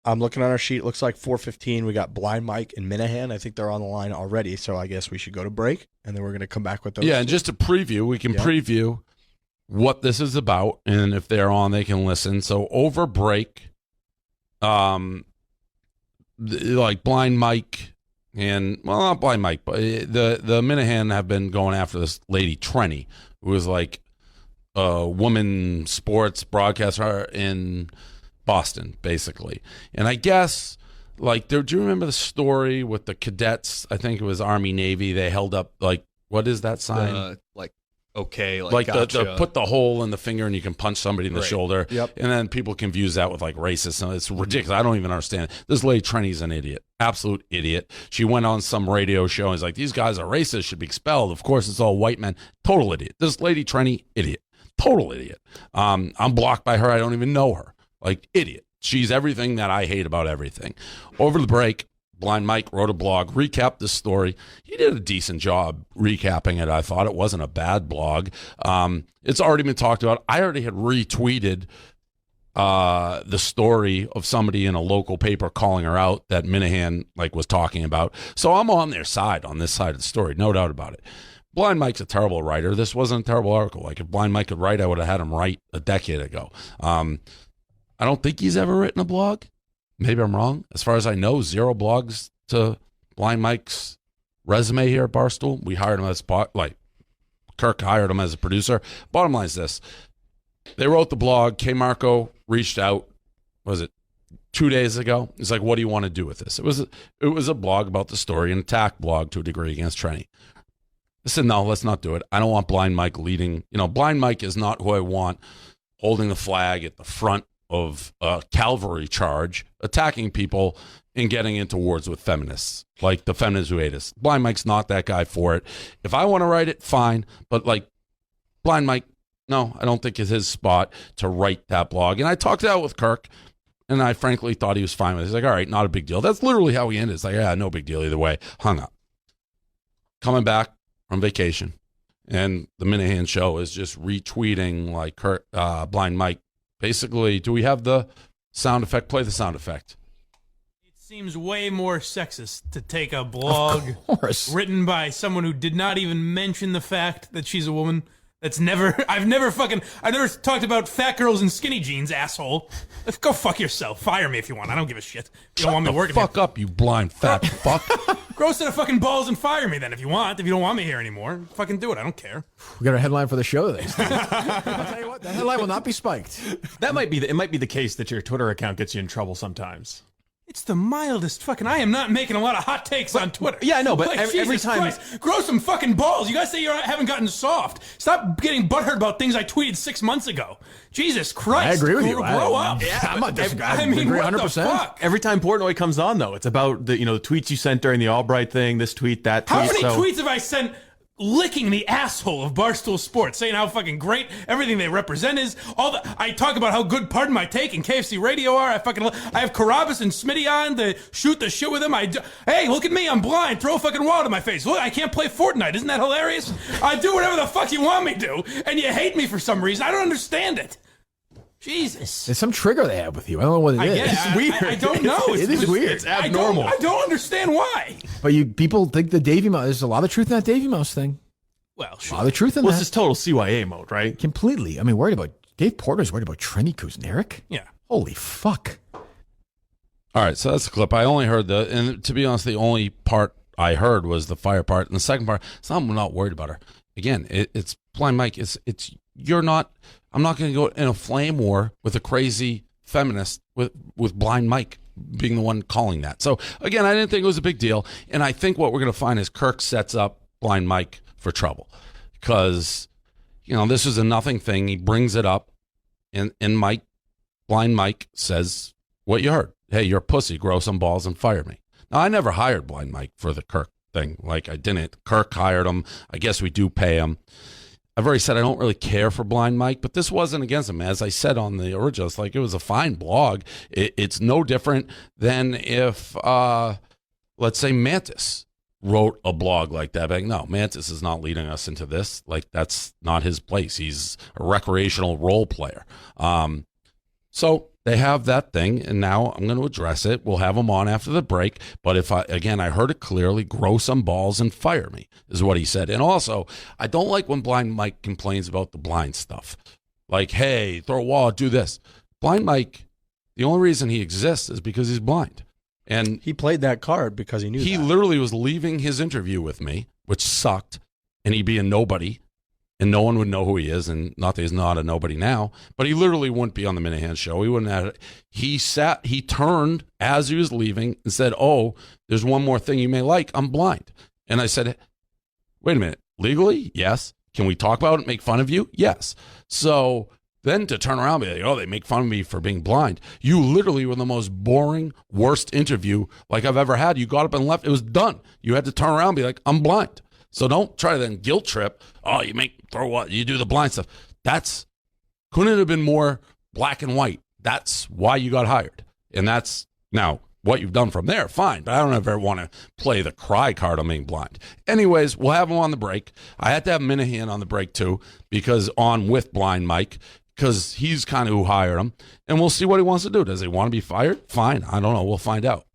I'm looking on our sheet. Looks like 4:15. We got Blind Mike and Minihane. I think they're on the line already. So I guess we should go to break, and then we're going to come back with those. Yeah, and just to preview, we can preview what this is about, and if they're on, they can listen. So over break, like Blind Mike and, well, not Blind Mike, but the Minihane have been going after this lady Trenny, who is like a woman sports broadcaster in Boston, basically. And I guess, like, do you remember the story with the cadets? I think it was Army Navy. They held up, like, what is that sign? Gotcha. Put the hole in the finger and you can punch somebody in the shoulder. Yep. And then people confuse that with like racist. And it's ridiculous. I don't even understand it. This lady Trenny's an idiot. Absolute idiot. She went on some radio show and was like, these guys are racist, should be expelled. Of course, it's all white men. Total idiot. This lady Trenny, idiot. Total idiot. I'm blocked by her. I don't even know her. Like, idiot. She's everything that I hate about everything. Over the break, Blind Mike wrote a blog, recapped this story. He did a decent job recapping it, I thought. It wasn't a bad blog. It's already been talked about. I already had retweeted the story of somebody in a local paper calling her out that Minihane was talking about. So I'm on their side, on this side of the story, no doubt about it. Blind Mike's a terrible writer. This wasn't a terrible article. Like, if Blind Mike could write, I would have had him write a decade ago. I don't think he's ever written a blog. Maybe I'm wrong. As far as I know, 0 blogs to Blind Mike's resume here at Barstool. We hired him as Kirk hired him as a producer. Bottom line is this. They wrote the blog. K. Marco reached out, was it 2 days ago? He's like, what do you want to do with this? It was a blog about the story, an attack blog to a degree against Trenny. I said, no, let's not do it. I don't want Blind Mike leading. Blind Mike is not who I want holding the flag at the front of a cavalry charge, attacking people and getting into wars with feminists, like the feminists who hate us. Blind Mike's not that guy for it. If I want to write it, fine. But Blind Mike, no, I don't think it's his spot to write that blog. And I talked it out with Kirk, and I frankly thought he was fine with it. He's like, all right, not a big deal. That's literally how he ended. It's like, yeah, no big deal either way. Hung up. Coming back from vacation, and the Minihane show is just retweeting Kirk, Blind Mike. Basically, do we have the sound effect? Play the sound effect. It seems way more sexist to take a blog written by someone who did not even mention the fact that she's a woman. I've never talked about fat girls in skinny jeans, asshole. Go fuck yourself. Fire me if you want. I don't give a shit. You don't want me working here. Fuck up, you blind fat fuck. Grow a set of fucking balls and fire me then if you want. If you don't want me here anymore, fucking do it. I don't care. We got a headline for the show today. I'll tell you what, that headline will not be spiked. It might be the case that your Twitter account gets you in trouble sometimes. It's the mildest fucking... I am not making a lot of hot takes on Twitter. Yeah, I know, but every Jesus time... Christ, grow some fucking balls. You guys say you haven't gotten soft. Stop getting butthurt about things I tweeted 6 months ago. Jesus Christ. I agree with you. Grow up. Yeah, I'm not disagreeing. I mean, agree what 100%. the fuck? Every time Portnoy comes on, though, it's about the tweets you sent during the Albright thing, this tweet, that tweet. How many tweets have I sent licking the asshole of Barstool Sports, saying how fucking great everything they represent is? I talk about how good Pardon My Take and KFC Radio are. I have Carabas and Smitty on to shoot the shit with them. Hey, look at me, I'm blind. Throw a fucking wall to my face. Look, I can't play Fortnite. Isn't that hilarious? I do whatever the fuck you want me to, and you hate me for some reason. I don't understand it. Jesus. There's some trigger they have with you. I don't know what it is. It's weird. I don't know. It is weird. It's abnormal. I don't understand why. But people think the Davy Mouse, there's a lot of truth in that Davy Mouse thing. Well, sure. A lot of truth in that. This is total CYA mode, right? Completely. I mean, Dave Portnoy's worried about Trenny Kuznirik? Yeah. Holy fuck. All right, so that's the clip. I only heard and to be honest, the only part I heard was the fire part. And the second part, I'm not worried about her. Again, it's Blind Mike. I'm not going to go in a flame war with a crazy feminist with Blind Mike being the one calling that. So again, I didn't think it was a big deal. And I think what we're going to find is Kirk sets up Blind Mike for trouble because, this is a nothing thing. He brings it up and Blind Mike says what you heard. Hey, you're a pussy, grow some balls and fire me. Now, I never hired Blind Mike for the Kirk thing. I didn't. Kirk hired him. I guess we do pay him. I've already said I don't really care for Blind Mike, but this wasn't against him. As I said on the original, it's it was a fine blog. It's no different than if, let's say, Mantis wrote a blog like that. No, Mantis is not leading us into this. That's not his place. He's a recreational role player. So they have that thing, and now I'm going to address it. We'll have him on after the break. But if I heard it clearly, grow some balls and fire me, is what he said. And also, I don't like when Blind Mike complains about the blind stuff. Like, hey, throw a wall, do this. Blind Mike, the only reason he exists is because he's blind. And He played that card because he knew he that. literally was leaving his interview with me, which sucked, and he'd be a nobody. And no one would know who he is, and not that he's not a nobody now, but he literally wouldn't be on the Minihane show. He wouldn't have it. He turned as he was leaving and said, oh, there's one more thing you may like. I'm blind. And I said, wait a minute, legally? Yes. Can we talk about it, make fun of you? Yes. So then to turn around and be like, oh, they make fun of me for being blind. You literally were the most boring, worst interview like I've ever had. You got up and left. It was done. You had to turn around and be like, I'm blind. So don't try to then guilt trip. Oh, you do the blind stuff. Couldn't it have been more black and white? That's why you got hired. And that's now what you've done from there. Fine. But I don't ever want to play the cry card on being blind. Anyways, we'll have him on the break. I had to have Minihane on the break too, because on with Blind Mike, because he's kind of who hired him. And we'll see what he wants to do. Does he want to be fired? Fine. I don't know. We'll find out.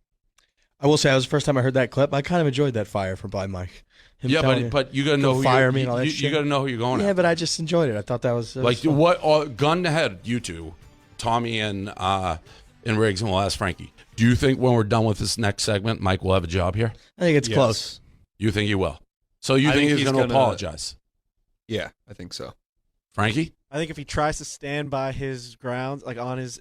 I will say, that was the first time I heard that clip. I kind of enjoyed that fire from Blind Mike. Him telling me, but you got to know who fire me and all that you shit. got to know who you're going Yeah, at. but I just enjoyed it. I thought that was Like fun. what? Gun to head, you two, Tommy and Riggs, and we'll ask Frankie. Do you think when we're done with this next segment, Mike will have a job here? I think it's Yes. close. You think he will? So you I think think he's he's going to gonna- apologize, Yeah, I think so. Frankie? I think if he tries to stand by his grounds, like on his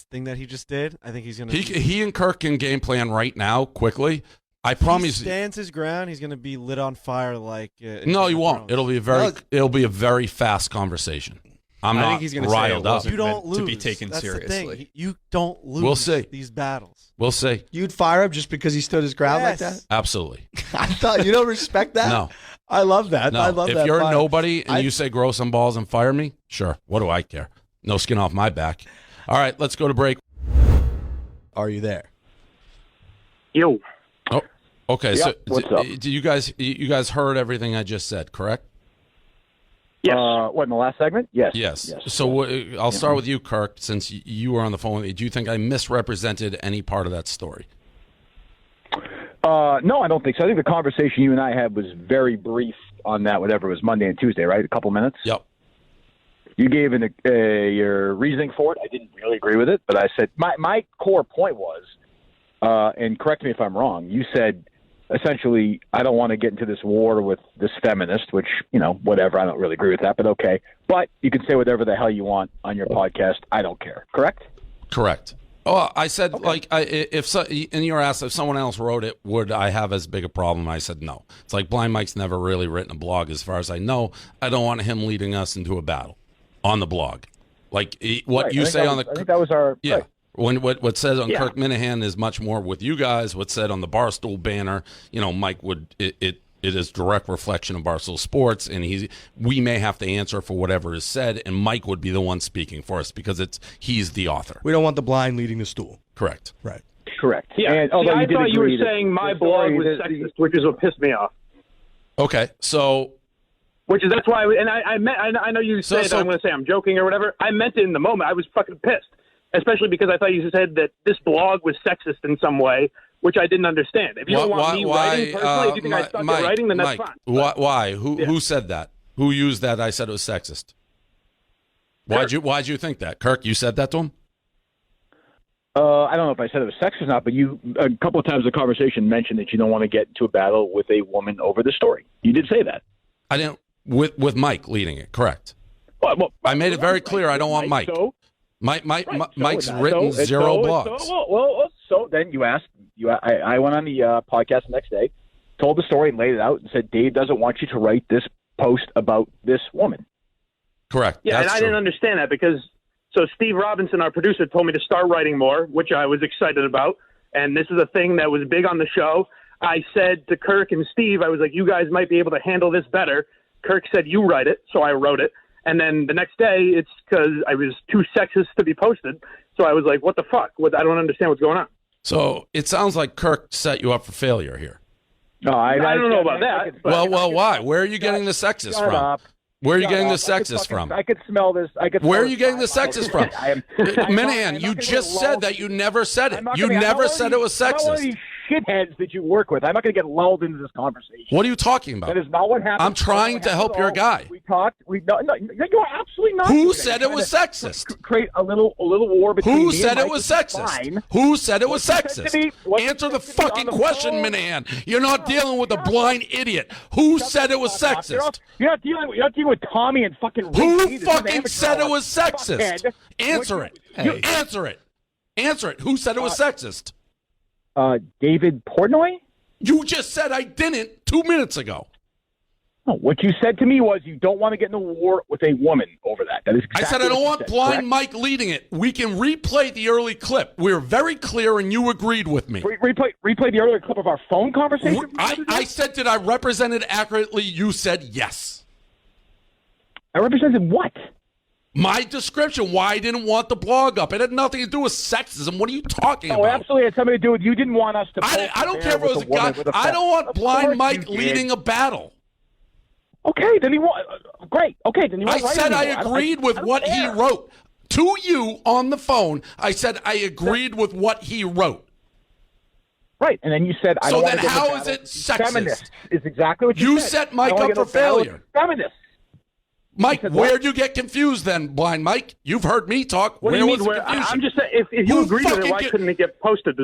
thing that he just did, I think he's gonna. He and Kirk can game plan right now quickly. I If he promise. stands his ground, he's gonna be lit on fire like. No, he won't. Thrones. It'll be a very fast conversation. I'm I not think he's gonna say riled it up. wasn't You don't meant lose. to be taken That's seriously. The thing. You don't lose. We'll see. These battles. We'll see. You'd fire him just because he stood his ground like Yes. that? Absolutely. I thought you don't respect that? No. I love that. No. I love if that. you're fire. nobody and I- you say grow some balls and fire me, sure. What do I care? No skin off my back. All right, let's go to break. Are you there? Yo. Oh, okay. Yep, what's up? Do you guys heard everything I just said? Correct? Yes. What, in the last segment? Yes. Yes. So I'll start with you, Kirk, since you were on the phone with me. Do you think I misrepresented any part of that story? No, I don't think so. I think the conversation you and I had was very brief on that, whatever it was, Monday and Tuesday, right? A couple minutes? Yep. You gave your reasoning for it. I didn't really agree with it, but I said my core point was, and correct me if I'm wrong, you said essentially I don't want to get into this war with this feminist, which, whatever, I don't really agree with that, but okay. But you can say whatever the hell you want on your podcast. I don't care. Correct? Correct. Oh, I said, and you were asked if someone else wrote it, would I have as big a problem? I said no. It's like Blind Mike's never really written a blog as far as I know. I don't want him leading us into a battle on the blog. Like what Right. you say on the... I think that was our... Yeah. Right. When what says on Yeah. Kirk Minihane is much more with you guys. What's said on the Barstool banner, Mike would it is direct reflection of Barstool Sports, and we may have to answer for whatever is said, and Mike would be the one speaking for us because he's the author. We don't want the blind leading the stool. Correct. Right. Correct. Yeah. And, See, although I did thought you were agree that saying my the blog story was that- sexist, which is what pissed me off. Okay. So That's why, I know you So- said so- I'm going to say I'm joking or whatever. I meant it in the moment. I was fucking pissed, especially because I thought you said that this blog was sexist in some way, which I didn't understand. If you don't want me writing personally, if you think I suck at writing, then that's Mike, fine. Why? Who said that? Who used that? I said it was sexist. Why'd you think that? Kirk, you said that to him? I don't know if I said it was sex or not, but you a couple of times the conversation mentioned that you don't want to get into a battle with a woman over the story. You did say that. I didn't. With Mike leading it, correct. Well, I made it very clear I don't want Mike. So, Mike's written zero blogs. So then you asked. I went on the podcast the next day, told the story, laid it out, and said Dave doesn't want you to write this post about this woman. Correct. Yeah, That's and I true. didn't understand that because Steve Robinson, our producer, told me to start writing more, which I was excited about. And this is a thing that was big on the show. I said to Kirk and Steve, I was like, you guys might be able to handle this better. Kirk said, you write it. So I wrote it. And then the next day, it's because I was too sexist to be posted. So I was like, what the fuck? I don't understand what's going on. So it sounds like Kirk set you up for failure here. No, I don't know about that. Well, why? Where are you getting the sexist Shut from? up. Where are you Shut getting the up. sexist from? I could smell this. Where are you getting the sexist from? I'm Minihane, you just said that you never said it. You never said it was I'm not one of sexist. these shitheads that you work with. I'm not going to get lulled into this conversation. What are you talking about? That is not what happened. I'm trying to help your guy. We talked. No, you're absolutely not. Who said it was sexist? Create a little war between Who me said and it Mike, was which is sexist? fine. Who said it was What you said to me- sexist? what you Answer the said to me fucking on the question, phone- Minihane. You're not dealing with a blind idiot. Who said it was sexist? You're not dealing with Tommy and fucking Rick Who Keith, fucking amateur said it hour. was sexist? Fuckhead. Answer it. You answer it. Answer it. Who said it was sexist? David Portnoy? You just said I didn't 2 minutes ago. No, what you said to me was you don't want to get in a war with a woman over that. That is exactly I said I what don't you want said, Blind correct? Mike leading it. We can replay the early clip. We're very clear, and you agreed with me. Replay the earlier clip of our phone conversation. I said, did I represent it accurately? You said yes. I represented what? My description, why I didn't want the blog up. It had nothing to do with sexism. What are you talking Oh, about? absolutely. It had something to do with you didn't want us to. I don't care if it was a guy. I don't want Blind Mike leading a battle. Okay, then he won. Great. Okay, then he I won't write said I anymore. agreed with don't what he care. wrote. To you on the phone, I said I agreed with what he wrote. Right, and then you said, I So don't then want to get in a how battle is it with sexist? Feminists is exactly what you said. You set I don't Mike wanna up get in for a battle with failure. Feminists. Mike, said what? where'd you get confused then, Blind Mike? You've heard me talk. What do Where you was mean? the confusion? I'm just saying, if you Who agreed with it, fucking why get- couldn't it get posted?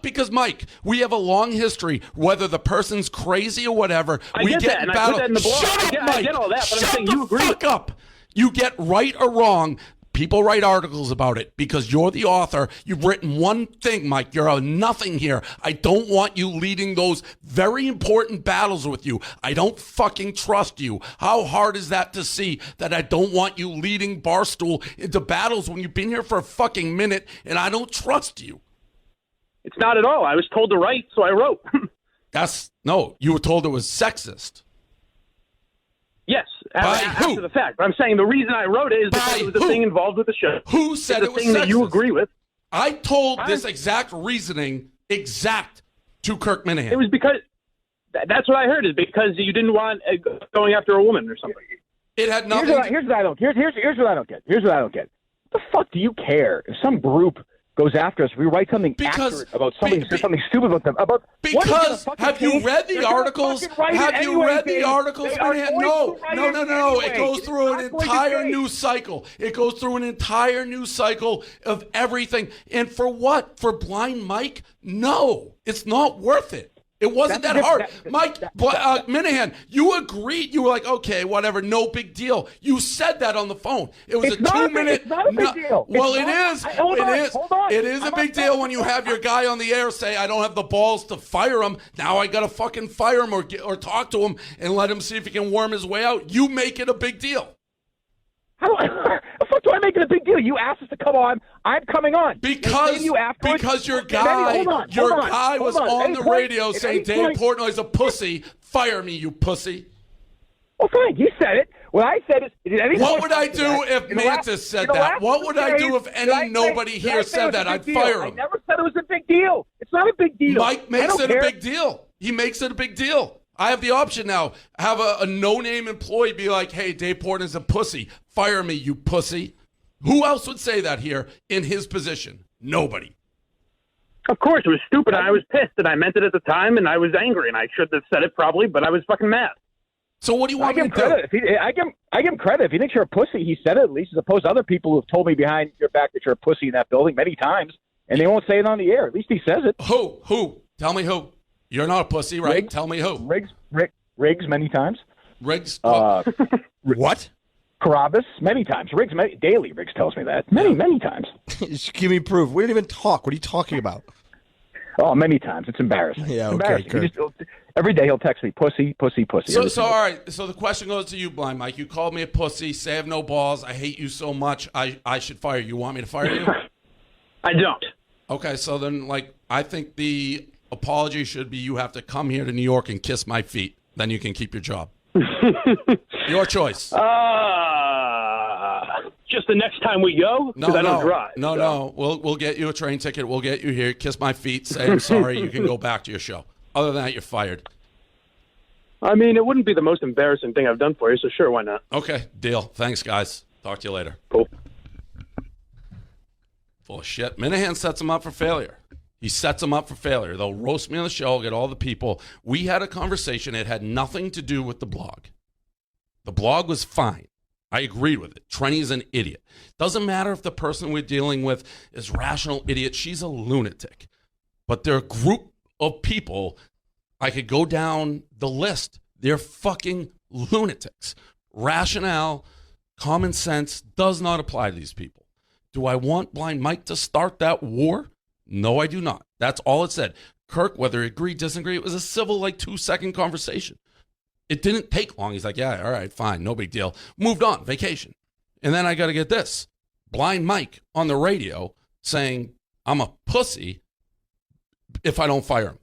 Because Mike, we have a long history. Whether the person's crazy or whatever, I we get get that, in and I battle. put that in the blog. Shut up, I Mike. get all that, but I'm Shut saying the you agree fuck up. You get right or wrong. People write articles about it because you're the author. You've written one thing, Mike. You're a nothing here. I don't want you leading those very important battles with you. I don't fucking trust you. How hard is that to see that I don't want you leading Barstool into battles when you've been here for a fucking minute and I don't trust you? It's not at all. I was told to write, so I wrote. No, you were told it was sexist. Yes, By after who? the fact. But I'm saying the reason I wrote it is because By it was a who? thing involved with the show. Who said it's it a was thing that you sexist? agree with. I told this exact reasoning to Kirk Minihane. It was because that's what I heard. Is because you didn't want going after a woman or something. It had nothing. Here's what I don't get. Here's what I don't get. Here's what I don't get. What the fuck do you care if some group goes after us? If we write something accurate about somebody, say something stupid about them. About because have you read the articles? Have you read the articles? No. It goes through an entire news cycle. It goes through an entire news cycle of everything. And for what? For Blind Mike? No, it's not worth it. It wasn't that hard. Mike Minihane, you agreed. You were like, okay, whatever, no big deal. You said that on the phone. It was It's not a 2 minute. It's not a big deal. Well, It's it not- is. Hold on, It is. hold on. It is a I'm big not- deal when you have your guy on the air say, I don't have the balls to fire him. Now I got to fucking fire him or talk to him and let him see if he can worm his way out. You make it a big deal. How the fuck do I make it a big deal? You asked us to come on. I'm coming on. Because your guy was on the radio saying Dave Portnoy's a pussy. Fire me, you pussy. Well, fine. You said it. What I said is, what would I do if Mantis said that? What would I do if nobody here said that? I'd fire him. I never said it was a big deal. It's not a big deal. Mike makes it a big deal. He makes it a big deal. I have the option now. Have a no-name employee be like, hey, Dave Portnoy's a pussy. Fire me, you pussy. Who else would say that here in his position? Nobody. Of course, it was stupid. And I was pissed, and I meant it at the time, and I was angry, and I should have said it probably, but I was fucking mad. So what do you want me to do? I give him credit. If he thinks you're a pussy, he said it at least, as opposed to other people who have told me behind your back that you're a pussy in that building many times, and they won't say it on the air. At least he says it. Who? Tell me who. You're not a pussy, right? Riggs? Tell me who. Riggs many times. Riggs? What? Carabas many times. Riggs daily. Riggs tells me that many times. Just give me proof. We didn't even talk. What are you talking about? Oh, many times. It's embarrassing. Yeah, It's okay, embarrassing. Every day he'll text me, pussy, pussy, pussy. So all right. So the question goes to you, Blind Mike. You called me a pussy. Say I have no balls. I hate you so much. I should fire you. You want me to fire you? I don't. Okay. So then, I think the apology should be you have to come here to New York and kiss my feet. Then you can keep your job. Your choice. Just the next time we go, because I don't drive. No. We'll get you a train ticket. We'll get you here. Kiss my feet. Say I'm sorry. You can go back to your show. Other than that, you're fired. I mean, it wouldn't be the most embarrassing thing I've done for you, so sure, why not? Okay, deal. Thanks, guys. Talk to you later. Cool. Full of shit. Minihane sets him up for failure. He sets him up for failure. They'll roast me on the show, get all the people. We had a conversation. It had nothing to do with the blog. The blog was fine. I agreed with it. Trenny's an idiot. Doesn't matter if the person we're dealing with is rational idiot. She's a lunatic. But they're a group of people. I could go down the list. They're fucking lunatics. Rationale, common sense does not apply to these people. Do I want Blind Mike to start that war? No, I do not. That's all it said. Kirk, whether he agreed, disagree, it was a civil, 2-second conversation. It didn't take long. He's like, yeah, all right, fine, no big deal. Moved on, vacation. And then I got to get this. Blind Mike on the radio saying, I'm a pussy if I don't fire him.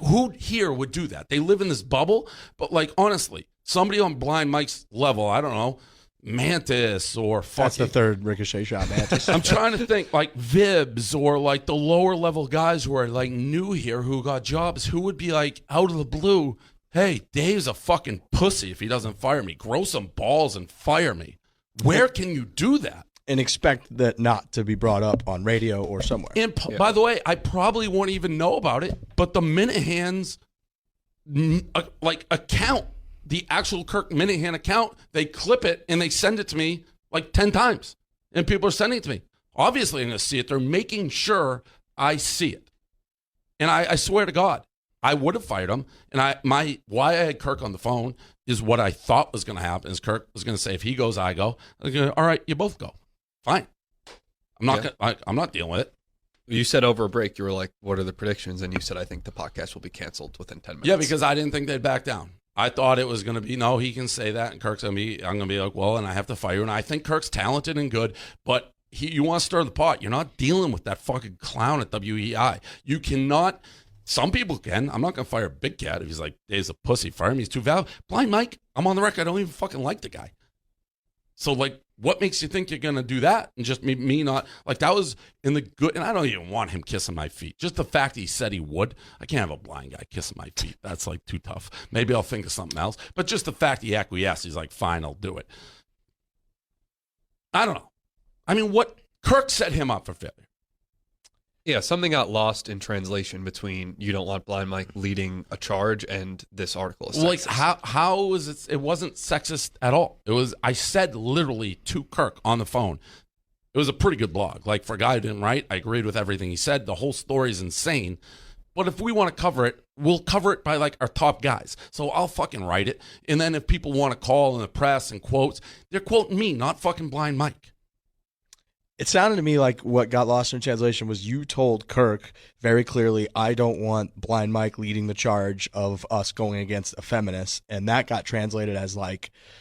Who here would do that? They live in this bubble. But, honestly, somebody on Blind Mike's level, I don't know, Mantis or fucking... That's the third ricochet shot, Mantis. I'm trying to think, Vibs or, the lower level guys who are, new here who got jobs, who would be, out of the blue, hey, Dave's a fucking pussy if he doesn't fire me. Grow some balls and fire me. Where can you do that? And expect that not to be brought up on radio or somewhere. And by the way, I probably won't even know about it, but the Minihane's account, the actual Kirk Minihane account, they clip it and they send it to me 10 times. And people are sending it to me. Obviously, I'm going to see it. They're making sure I see it. And I swear to God, I would have fired him. And why I had Kirk on the phone is what I thought was going to happen. Is Kirk was going to say, if he goes, I go. All right, you both go. Fine. I'm not dealing with it. You said over a break, you were like, what are the predictions? And you said, I think the podcast will be canceled within 10 minutes. Yeah, because I didn't think they'd back down. I thought it was going to be, no, he can say that. And Kirk's going to be, I'm going to be like, well, and I have to fire you. And I think Kirk's talented and good, but you want to stir the pot. You're not dealing with that fucking clown at WEI. You cannot, some people can. I'm not going to fire Big Cat if he's like, Dave's a pussy. Fire him. He's too valuable. Blind Mike, I'm on the record. I don't even fucking like the guy. So, what makes you think you're going to do that? And just me not, that was in the good, and I don't even want him kissing my feet. Just the fact he said he would. I can't have a blind guy kissing my feet. That's, too tough. Maybe I'll think of something else. But just the fact he acquiesced, he's like, fine, I'll do it. I don't know. I mean, Kirk set him up for failure. Yeah, something got lost in translation between you don't want Blind Mike leading a charge and this article is sexist. How was it? It wasn't sexist at all. It was. I said literally to Kirk on the phone. It was a pretty good blog. For a guy who didn't write, I agreed with everything he said. The whole story is insane. But if we want to cover it, we'll cover it by our top guys. So I'll fucking write it. And then if people want to call in the press and quotes, they're quoting me, not fucking Blind Mike. It sounded to me like what got lost in translation was you told Kirk very clearly, I don't want Blind Mike leading the charge of us going against a feminist. And that got translated as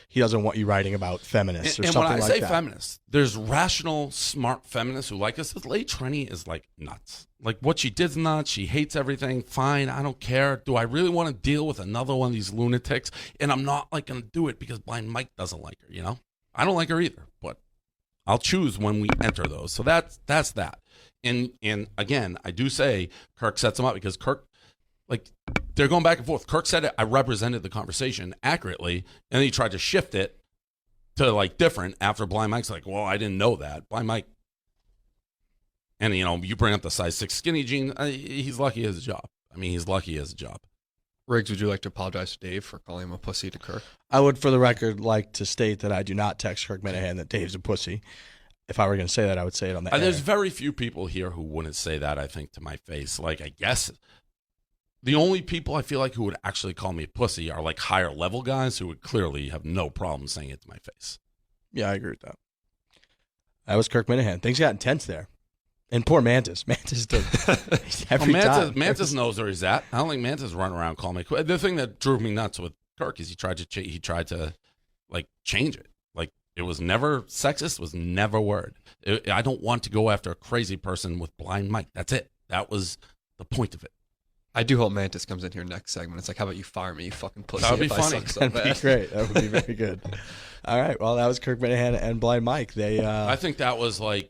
he doesn't want you writing about feminists or something like that. And when I say feminists, there's rational, smart feminists who like us. This lady Trenny is nuts. What she did's nuts. She hates everything. Fine, I don't care. Do I really want to deal with another one of these lunatics? And I'm not going to do it because Blind Mike doesn't like her, I don't like her either, but I'll choose when we enter those. So that's that. And again, I do say Kirk sets him up because Kirk, they're going back and forth. Kirk said it, I represented the conversation accurately, and then he tried to shift it to different after Blind Mike's well, I didn't know that. Blind Mike, and you bring up the size 6 skinny jean, he's lucky he has a job. He's lucky he has a job. Riggs, would you like to apologize to Dave for calling him a pussy to Kirk? I would, for the record, like to state that I do not text Kirk Minihane that Dave's a pussy. If I were going to say that, I would say it on the air. There's very few people here who wouldn't say that, I think, to my face. I guess the only people I feel who would actually call me a pussy are higher level guys who would clearly have no problem saying it to my face. Yeah, I agree with that. That was Kirk Minihane. Things got intense there. And poor Mantis. Mantis does every time. Mantis knows where he's at. I don't think Mantis run around calling me. The thing that drove me nuts with Kirk is he tried to change it. It was never sexist. Was never a word. I don't want to go after a crazy person with Blind Mike. That's it. That was the point of it. I do hope Mantis comes in here next segment. It's how about you fire me, you fucking pussy? That would be funny. That'd be great. That would be very good. All right. Well, that was Kirk Minihane and Blind Mike. I think that was I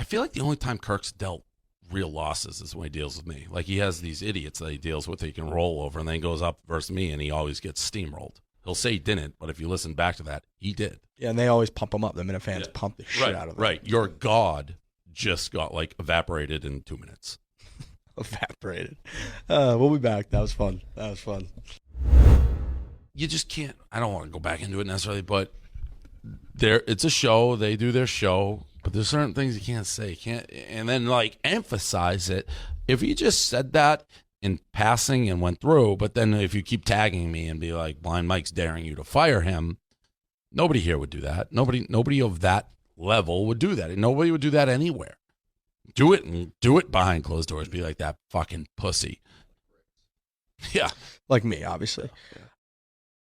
feel the only time Kirk's dealt real losses is when he deals with me. Like he has these idiots that he deals with that he can roll over, and then goes up versus me, and he always gets steamrolled. He'll say he didn't, but if you listen back to that, he did. Yeah, and they always pump him up. The Minifans pump the shit out of them. Right. Your God just got like evaporated in 2 minutes. Evaporated. We'll be back. That was fun. You just can't. I don't want to go back into it necessarily, but it's a show. They do their show, but there's certain things you can't say. And then like emphasize it. If you just said that in passing and went through, but then if you keep tagging me and be like, Blind Mike's daring you to fire him, nobody here would do that. Nobody of that level would do that. And nobody would do that anywhere. Do it behind closed doors. Be like that fucking pussy. Yeah. Like me, obviously.